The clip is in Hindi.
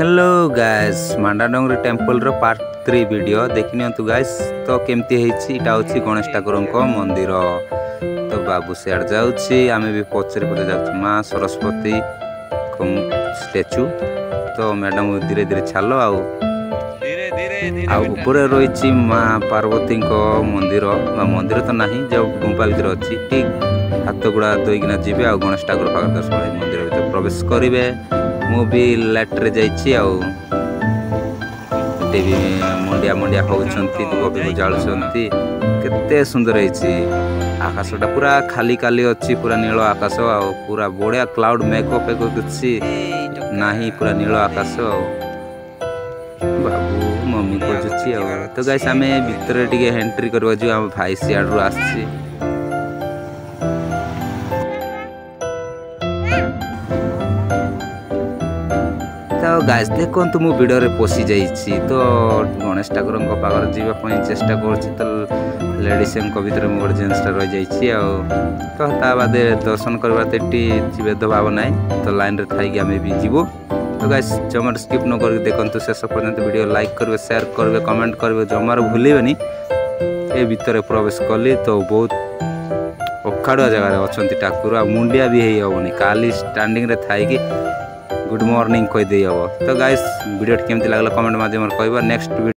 हेलो गाइस मांडाडोंगरी टेम्पल रो पार्ट 3 वीडियो देखि नियंतु गाइस। तो केमती हेछि इटा होछि गणेश ठाकुर को मंदिर। तो बाबू सियाड़ जाउछि आमे भी पछरे पछरे जाउछि मां सरस्वती को स्टैचू। तो मैडम धीरे धीरे छालो आउ ऊपर रही माँ पार्वती को मंदिर मंदिर तो नहीं जो गुंपा भर अच्छी ठीक हाथ गुड़ा धोईकिना जी आ गणेश ठाकुर पाख दर्शन मंदिर भर प्रवेश करेंगे। मुझे लैट्रे जाइए मंडिया मंडिया होती धूप जालुंट केते सुंदर है आकाशटा पूरा खाली खाली अच्छी पूरा नील आकाश पूरा बढ़िया क्लाउड मेकअप किसी नहीं पूरा नील आकाश बाबू मम्मी खोजुची तो गाइस आम भितर टे एंट्री करवा जो आम भाई सियाड़ू आसी। तो गाइस देखो मु भिडियो रे पशि जाइछि तो गणेश ठाकुर पाखर जावाई चेष्टा कर लेडीज भर मोर जेन्सटा रही जाइछि तो ता बादे दर्शन करवा भेदभाव ना तो लाइन रे थाई आम भी जीवो। तो गाइस जमार स्किप न कर देखो शेष पर्यंत वीडियो लाइक करेंगे शेयर करेंगे कमेंट करेंगे जमार भूलेनि ए भितर प्रवेश कली तो बहुत अखाड़ुआ जगह अच्छा ठाकुर आ मुंडिया भी हेनी खाली स्टैंडिंग रे थाई गुड मॉर्निंग कहीदे हम। तो गाइस वीडियो केमती लगला कमेंट माध्यम कहबा नेक्स्ट